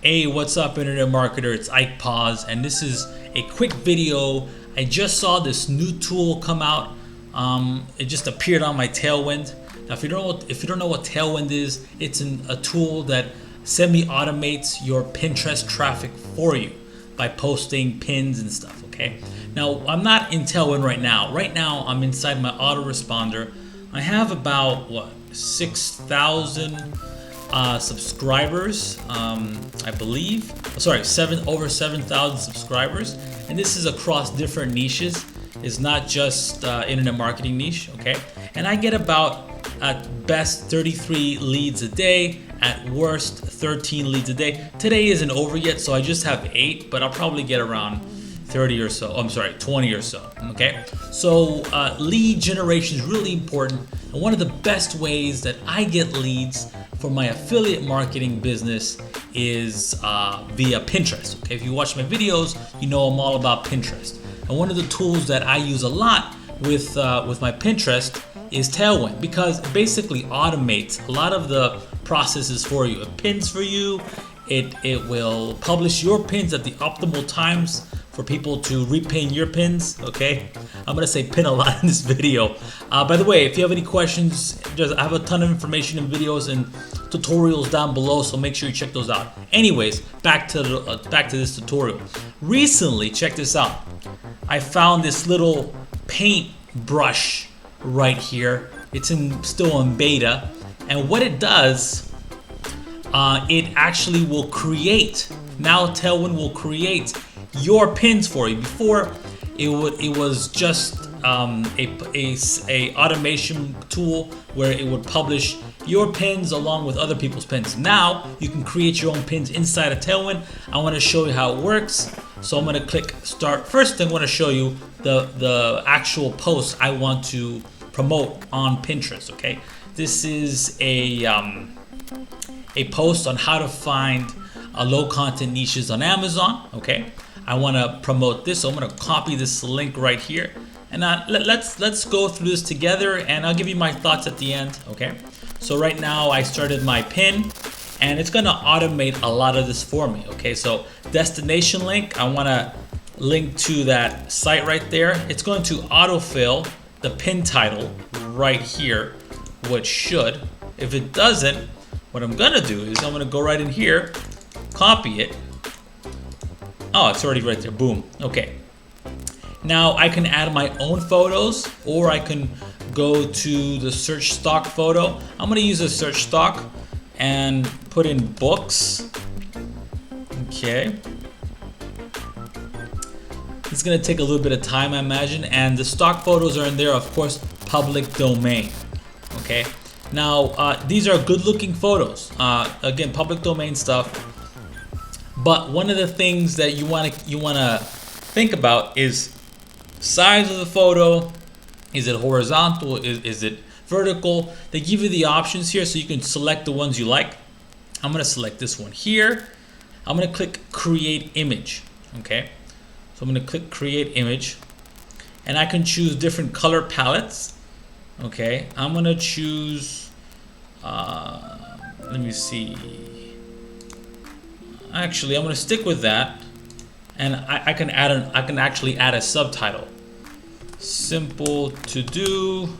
Hey, what's up, internet marketer? It's Ike Paz, and this is a quick video. I just saw this new tool come out. It just appeared on my Tailwind. Now, if you don't know what Tailwind is, it's a tool that semi-automates your Pinterest traffic for you by posting pins and stuff. Okay. Now, I'm not in Tailwind right now. Right now, I'm inside my autoresponder. I have about 6,000 subscribers, I believe. Sorry, over 7,000 subscribers, and this is across different niches. It's not just internet marketing niche, okay? And I get about, at best, 33 leads a day. At worst, 13 leads a day. Today isn't over yet, so I just have 8, but I'll probably get around 30 or so. I'm sorry, 20 or so. Okay, so lead generation is really important, and one of the best ways that I get leads for my affiliate marketing business is via Pinterest. Okay, if you watch my videos, you know I'm all about Pinterest. And one of the tools that I use a lot with my Pinterest is Tailwind, because it basically automates a lot of the processes for you. It pins for you. It will publish your pins at the optimal times for people to repin your pins. Okay, I'm gonna say pin a lot in this video. By the way, if you have any questions, I have a ton of information and videos and tutorials down below, so make sure you check those out. Anyways, back to this tutorial. Recently, check this out. I found this little paint brush right here. It's still in beta, and what it does, it actually will create. Now Tailwind will create your pins for you. Before, it was just a automation tool where it would publish your pins along with other people's pins. Now you can create your own pins inside of Tailwind. I want to show you how it works. So I'm going to click start. First, I want to show you the actual post I want to promote on Pinterest. Okay, this is a post on how to find low content niches on Amazon. Okay, I want to promote this, so I'm going to copy this link right here, and let's go through this together, and I'll give you my thoughts at the end. Okay, so right now I started my pin, and it's going to automate a lot of this for me. Okay, so destination link, I want to link to that site right there. It's going to autofill the pin title right here, which should. If it doesn't, what I'm going to do is I'm going to go right in here, copy it. Oh, it's already right there. Boom. Okay. Now I can add my own photos, or I can go to the search stock photo. I'm going to use a search stock and put in books. Okay. It's going to take a little bit of time, I imagine, and the stock photos are in there, of course, public domain. Okay. Now these are good looking photos. Again, public domain stuff. But one of the things that you want to think about is size of the photo. Is it horizontal? Is it vertical? They give you the options here, so you can select the ones you like. I'm going to select this one here. I'm going to click create image. Okay, so I'm going to click create image, and I can choose different color palettes. Okay, I'm going to choose. Let me see. Actually, I'm going to stick with that, and I can actually add a subtitle. Simple to do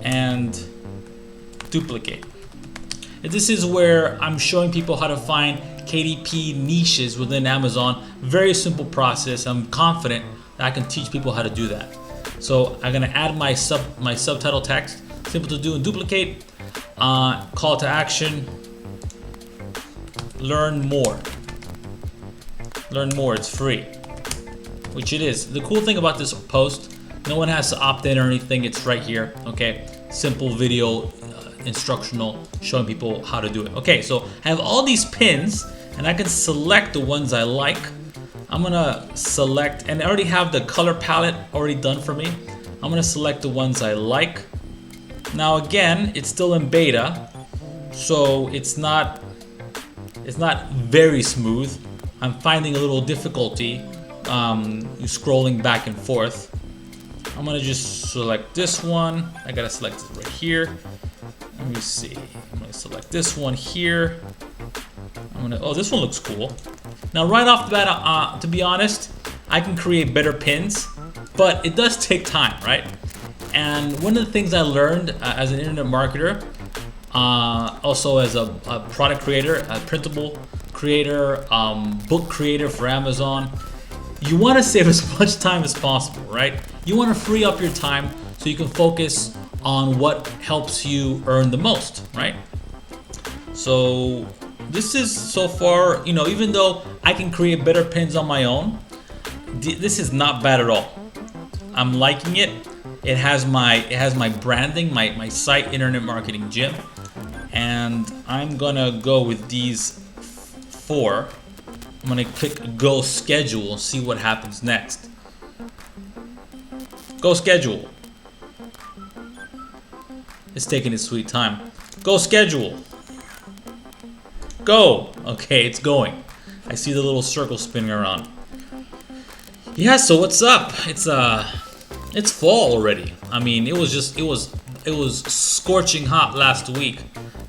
and duplicate. This is where I'm showing people how to find KDP niches within Amazon. Very simple process. I'm confident that I can teach people how to do that. So I'm going to add my subtitle text. Simple to do and duplicate. Call to action. Learn more. Learn more. It's free, which it is. The cool thing about this post, no one has to opt in or anything. It's right here. Okay, simple video, instructional, showing people how to do it. Okay, so I have all these pins, and I can select the ones I like. I'm gonna select, and I already have the color palette already done for me. I'm gonna select the ones I like. Now again, it's still in beta, so it's not very smooth. I'm finding a little difficulty scrolling back and forth. I'm gonna just select this one. I gotta select it right here. Let me see. I'm gonna select this one here. I'm Oh, this one looks cool. Now, right off the bat, to be honest, I can create better pins, but it does take time, right? And one of the things I learned as an internet marketer, also as a product creator, a printable creator, book creator for Amazon, you want to save as much time as possible, right? You want to free up your time so you can focus on what helps you earn the most, right? So this is so far, even though I can create better pins on my own, this is not bad at all. I'm liking it. It has my branding, my site, Internet Marketing Gym, and I'm gonna go with these 4. I'm gonna click Go Schedule and see what happens next. Go Schedule. It's taking its sweet time. Go Schedule. Go. Okay, it's going. I see the little circle spinning around. Yeah, so what's up? It's fall already. I mean, it was scorching hot last week.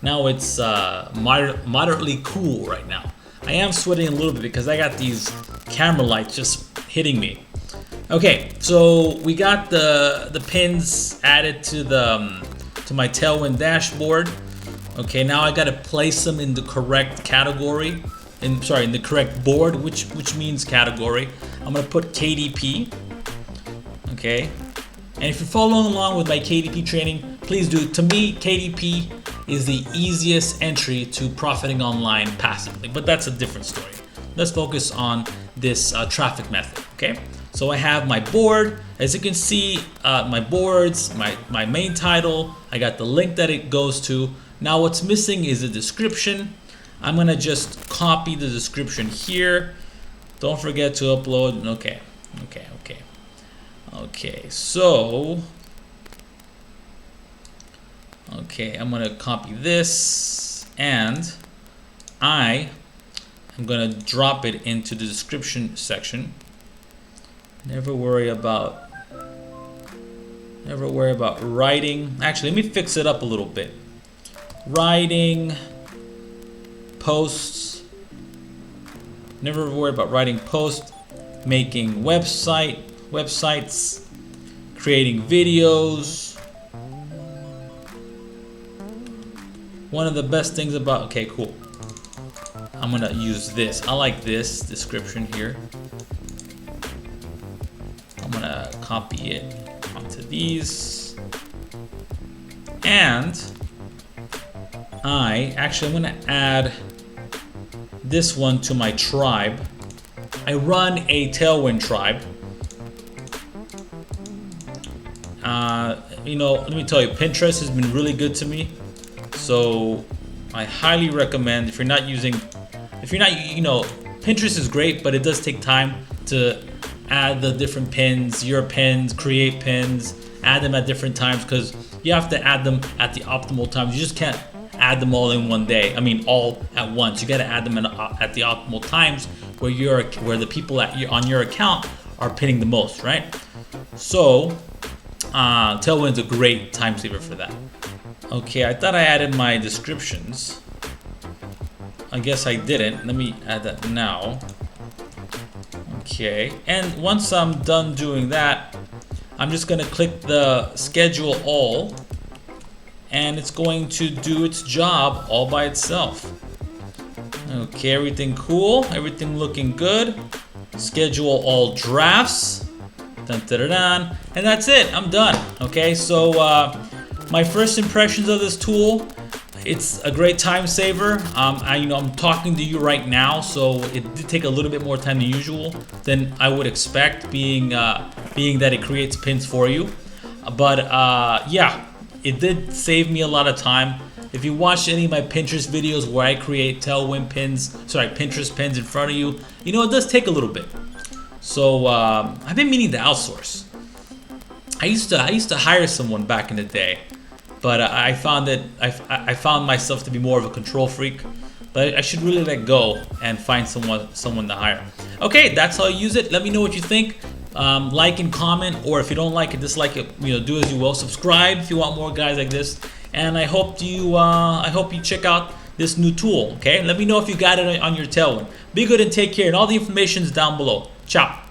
Now it's moderately cool right now. I am sweating a little bit because I got these camera lights just hitting me. Okay, so we got the pins added to my Tailwind dashboard. Okay, now I gotta place them in the correct category. In the correct board, which means category. I'm gonna put KDP. Okay, and if you're following along with my KDP training, please do. To me, KDP is the easiest entry to profiting online passively, but that's a different story. Let's focus on this traffic method. Okay, so I have my board. As you can see, my boards, my main title. I got the link that it goes to. Now what's missing is a description. I'm gonna just copy the description here. Don't forget to upload. Okay, so I'm gonna copy this and I am gonna drop it into the description section. Never worry about writing. Actually, let me fix it up a little bit. Writing posts. Never worry about writing posts, making websites, creating videos. One of the best things about, okay, cool. I'm gonna use this. I like this description here. I'm gonna copy it onto these. And I'm gonna add this one to my tribe. I run a Tailwind tribe. Let me tell you, Pinterest has been really good to me. So I highly recommend, if you're not, Pinterest is great, but it does take time to add the different pins, your pins, create pins, add them at different times, because you have to add them at the optimal times. You just can't add them all in one day. I mean, all at once. You got to add them at the optimal times where the people on your account are pinning the most, right? So Tailwind's a great time saver for that. Okay, I thought I added my descriptions. I guess I didn't. Let me add that now. Okay, and once I'm done doing that, I'm just gonna click the schedule all, and it's going to do its job all by itself. Okay, everything cool, everything looking good. Schedule all drafts. Dun, dun, dun, dun. And that's it, I'm done. Okay, so my first impressions of this tool, it's a great time saver. I'm talking to you right now, so it did take a little bit more time than I would expect, being that it creates pins for you. But yeah, it did save me a lot of time. If you watched any of my Pinterest videos where I create Pinterest pins in front of you, it does take a little bit. So I've been meaning to outsource. I used to hire someone back in the day, but I found that I found myself to be more of a control freak. But I should really let go and find someone to hire. Okay, that's how you use it. Let me know what you think. Like and comment, or if you don't like it, dislike it. Do as you will. Subscribe if you want more guys like this. And I hope you check out this new tool. Okay, let me know if you got it on your Tailwind. Be good and take care, and all the information is down below. Ciao.